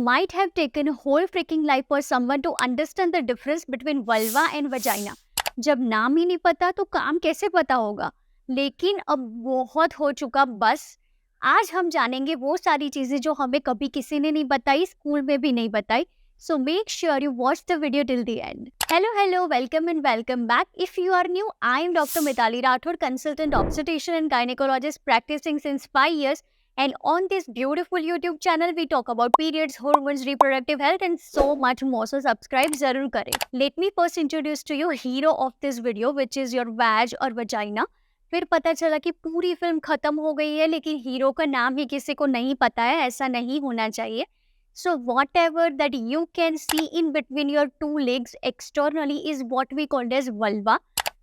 might have taken a whole freaking life for someone to understand the difference between vulva and vagina. जब नाम ही नहीं पता तो काम कैसे पता होगा? लेकिन अब बहुत हो चुका बस। आज हम जानेंगे वो सारी चीजें जो हमें कभी किसी ने नहीं बताई, स्कूल में भी नहीं बताई। So make sure you watch the video till the end. Hello, welcome and welcome back. If you are new, I am Dr. Mitali Rathod, consultant obstetrician and gynecologist practicing since 5 years. And on this beautiful YouTube channel, we talk about periods, hormones, reproductive health and so much more. So subscribe जरूर करें. Let me first introduce to you hero of this video, which is your vag or vagina. फिर पता चला कि पूरी film खत्म हो गई है लेकिन हीरो का नाम ही किसी को नहीं पता है। ऐसा नहीं होना चाहिए. So whatever that you can see in between your two legs externally is what we called as vulva,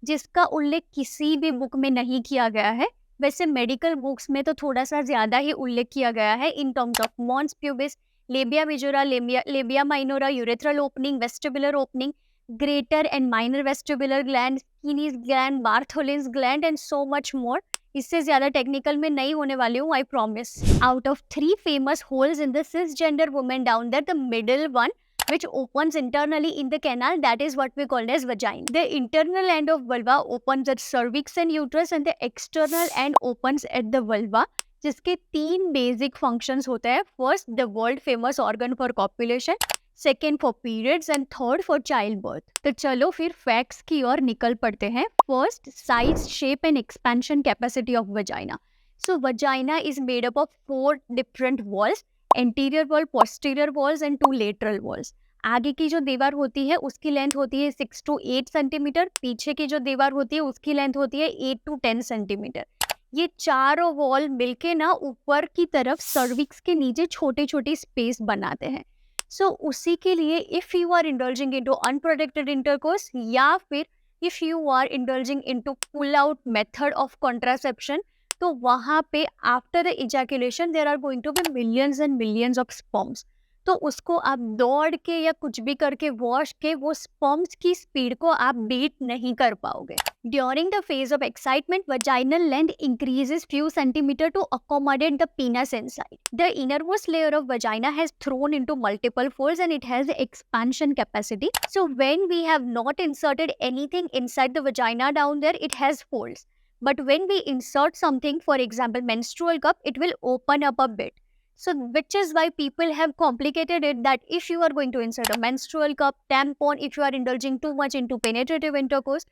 जिसका उल्लेख किसी भी बुक में नहीं किया गया है. वैसे मेडिकल बुक्स में तो थोड़ा सा ज्यादा ही उल्लेख किया गया है in terms of mons pubis, labia majora, labia minora, urethral opening, vestibular opening, greater and minor vestibular gland, Skene's gland, Bartholin's gland and so much more. इससे ज्यादा टेक्निकल में नहीं होने वाली हूँ, I promise. Out of 3 famous holes in the cisgender woman down there, the middle one which opens internally in the canal, that is what we call as vagina. The internal end of vulva opens at cervix and uterus and the external end opens at the vulva, जिसके 3 basic functions होते हैं. First, the world famous organ for copulation, second for periods and third for child birth. तो चलो फिर facts की ओर निकल पड़ते हैं. First, size, shape and expansion capacity of vagina. So vagina is made up of 4 different walls, anterior wall, posterior walls and 2 lateral walls. आगे की जो दीवार होती है उसकी लेंथ होती है 6 to 8 सेंटीमीटर. पीछे की जो दीवार होती है उसकी लेंथ होती है 8 to 10 सेंटीमीटर. ये चारों वॉल मिलके ना ऊपर की तरफ सर्विक्स के नीचे छोटे छोटे स्पेस बनाते हैं. सो उसी के लिए if you are indulging into unprotected intercourse या फिर if you are indulging into pull out method of contraception, तो वहां पे after the ejaculation there are going to be millions and millions of sperms. तो उसको आप दौड़ के या कुछ भी करके वॉश के वो स्पर्म्स की स्पीड को आप बीट नहीं कर पाओगे. During the phase of excitement, vaginal length increases few centimeter to accommodate the penis inside. The innermost layer of vagina has thrown into multiple folds and it has expansion capacity. So when we have not inserted anything inside the vagina down there, it has folds. But when we insert something, for example, menstrual cup, it will open up a bit. So which is why people have complicated it that if you are going to insert a menstrual cup, tampon, if you are indulging too much into penetrative intercourse,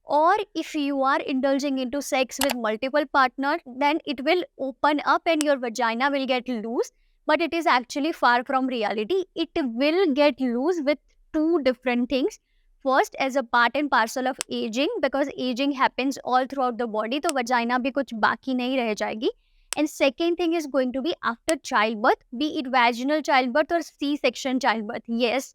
or if you are indulging into sex with multiple partners, then it will open up and your vagina will get loose. But it is actually far from reality. It will get loose with 2 different things. First, as a part and parcel of aging, because aging happens all throughout the body, तो vagina भी कुछ बाकी नहीं रह जाएगी. And second thing is going to be after childbirth, be it vaginal childbirth or C-section childbirth. Yes,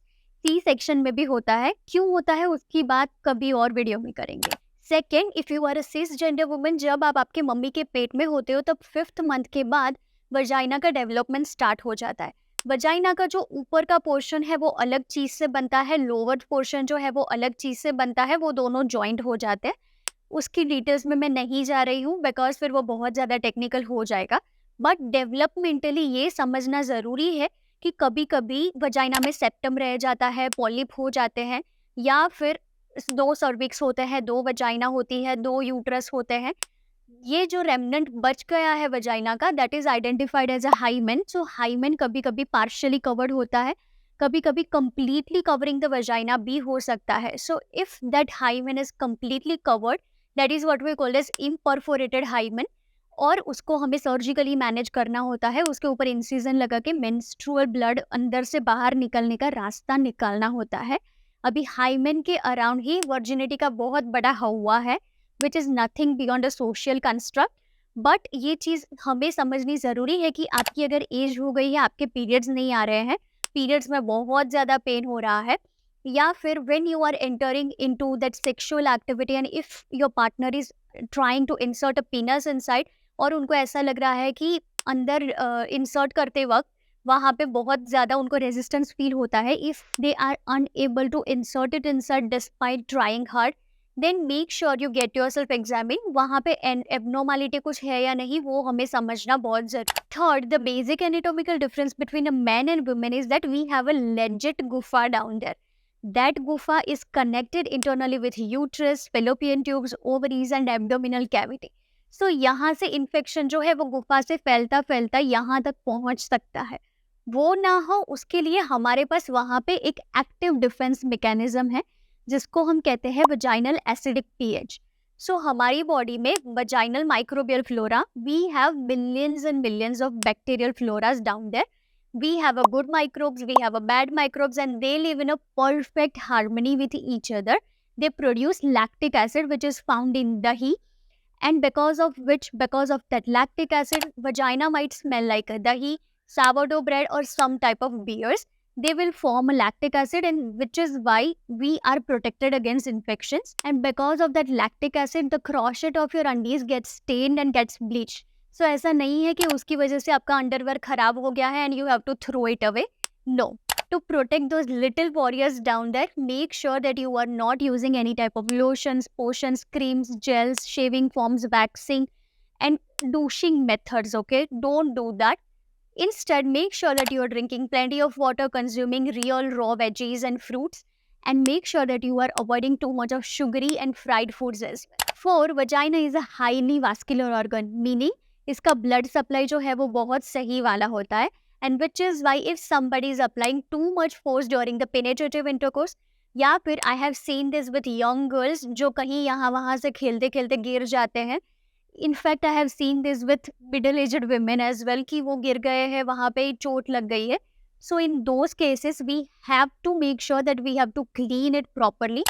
C-section में भी होता है. क्यों होता है उसकी बात कभी और वीडियो में करेंगे. Second, if you are a cisgender woman, जब आप आपके मम्मी के पेट में होते हो तब 5th मंथ के बाद वजाइना का डेवलपमेंट स्टार्ट हो जाता है. वजाइना का जो ऊपर का पोर्शन है वो अलग चीज से बनता है, लोअर पोर्शन जो है वो अलग चीज से बनता है, वो दोनों जॉइंट हो जाते हैं. उसकी डिटेल्स में मैं नहीं जा रही हूँ बिकॉज फिर वो बहुत ज़्यादा टेक्निकल हो जाएगा. बट डेवलपमेंटली ये समझना ज़रूरी है कि कभी कभी वजाइना में सेप्टम रह जाता है, पॉलिप हो जाते हैं, या फिर 2 सर्विक्स होते हैं, 2 वजाइना होती है, 2 यूट्रस होते हैं. ये जो रेमनेंट बच गया है वजाइना का, that is identified as a hymen. So hymen कभी कभी पार्शियली कवर्ड होता है, कभी कभी completely covering the vagina भी हो सकता है. So if that hymen is completely covered, that is what we call as imperforated hymen, और उसको हमें सर्जिकली मैनेज करना होता है. उसके ऊपर इंसिजन लगा के मेंस्ट्रुअल ब्लड अंदर से बाहर निकलने का रास्ता निकालना होता है. अभी हाइमेन के अराउंड ही वर्जिनिटी का बहुत बड़ा हवा है, which is nothing beyond a social construct. But ये चीज़ हमें समझनी ज़रूरी है कि आपकी अगर एज हो गई है, आपके पीरियड्स नहीं आ रहे हैं, पीरियड्स में बहुत ज़्यादा पेन हो रहा है, या फिर when you are entering into that sexual activity and if your partner is trying to insert a penis inside, और उनको ऐसा लग रहा है कि अंदर इंसर्ट करते वक्त वहाँ पे बहुत ज़्यादा उनको रेजिस्टेंस फील होता है, if they are unable to insert it inside despite trying hard, then make sure you get yourself examine, वहाँ पे एबनॉर्मलिटी कुछ है या नहीं वो हमें समझना बहुत जरूरी। Third, the basic anatomical difference between a man and women is that we have a legit गुफा डाउन देयर। दैट गुफा is connected internally with uterus, fallopian tubes, ovaries and abdominal cavity. So यहाँ से infection जो है वो गुफा से फैलता फैलता यहाँ तक पहुँच सकता है। वो ना हो उसके लिए हमारे पास वहाँ पे एक एक्टिव डिफेंस मैकेनिज्म है जिसको हम कहते हैं वजाइनल एसिडिक पीएच। सो हमारी बॉडी में vaginal microbial flora, we have millions and millions of bacterial floras down there. We have a good microbes, we have a bad microbes, and they live in a perfect harmony with each other. They produce lactic acid, which is found in dahi, and because of that lactic acid, vagina might smell like a dahi, sourdough bread, or some type of beers. They will form a lactic acid, and which is why we are protected against infections. And because of that lactic acid, the crochet of your undies gets stained and gets bleached. सो ऐसा नहीं है कि उसकी वजह से आपका underwear खराब हो गया है and you have to throw it away. No, to protect those little warriors down there, make sure that you are not using any type of lotions, potions, creams, gels, shaving foams, waxing and douching methods. Okay, don't do that. Instead, make sure that you are drinking plenty of water, consuming real raw veggies and fruits, and make sure that you are avoiding too much of sugary and fried foods as well. Four, vagina is a highly vascular organ, meaning इसका blood supply जो है वो बहुत सही वाला होता है, and which is why if somebody is applying too much force during the penetrative intercourse, या फिर I have seen this with young girls जो कहीं यहाँ वहाँ से खेलते खेलते गिर जाते हैं। In fact I have seen this with middle aged women as well कि वो गिर गए हैं, वहाँ पे चोट लग गई है। So in those cases we have to make sure that we have to clean it properly.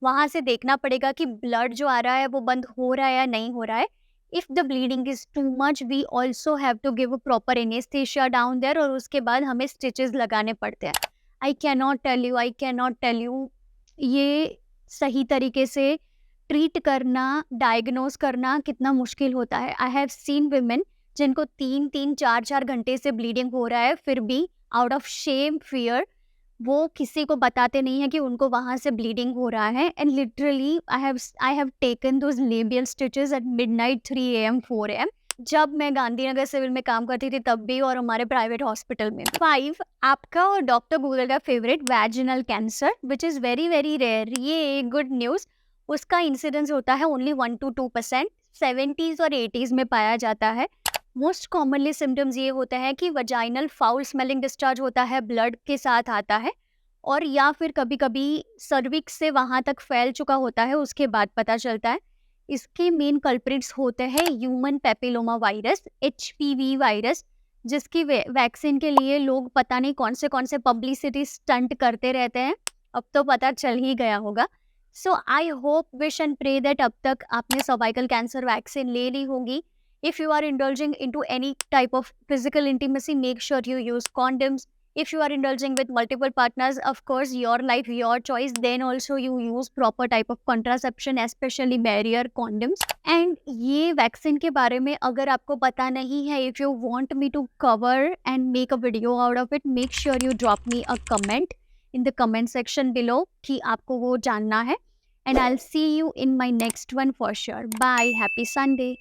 वहाँ से देखना पड़ेगा कि ब्लड जो आ रहा है वो बंद हो रहा है या नहीं हो रहा है। If the bleeding is too much, we also have to give a proper anesthesia down there, और उसके बाद हमें stitches लगाने पड़ते हैं। I cannot tell you ये सही तरीके से ट्रीट करना, डायग्नोज करना कितना मुश्किल होता है। I have seen women जिनको 3-4 घंटे से ब्लीडिंग हो रहा है, फिर भी आउट ऑफ शेम फियर वो किसी को बताते नहीं है कि उनको वहाँ से ब्लीडिंग हो रहा है। And literally I have taken those labial stitches at midnight 3 AM 4 AM जब मैं गांधीनगर सिविल में काम करती थी तब भी, और हमारे प्राइवेट हॉस्पिटल में। 5, आपका और डॉक्टर गूगल का favourite vaginal cancer which is very very rare. ये गुड न्यूज़, उसका इंसिडेंस होता है ओनली 1 to 2%, 70s और 80s में पाया जाता है। मोस्ट कॉमनली सिम्टम्स ये होता है कि वजाइनल फाउल स्मेलिंग डिस्चार्ज होता है, ब्लड के साथ आता है, और या फिर कभी कभी सर्विक्स से वहाँ तक फैल चुका होता है, उसके बाद पता चलता है। इसके मेन कल्प्रिट्स होते हैं human papilloma virus, HPV virus, जिसकी वैक्सीन के लिए लोग पता नहीं कौन से पब्लिसिटी स्टंट करते रहते हैं। अब तो पता चल ही गया होगा। So I hope, wish and pray that अब तक आपने सर्वाइकल कैंसर वैक्सीन ले ली होगी। If you are indulging into any type of physical intimacy, make sure you use condoms. If you are indulging with multiple partners, of course, your life, your choice. Then also you use proper type of contraception, especially barrier condoms. And ये vaccine के बारे में अगर आपको पता नहीं है, if you want me to cover and make a video out of it, make sure you drop me a comment in the comment section below कि आपको वो जानना है. And I'll see you in my next one for sure. Bye. Happy Sunday.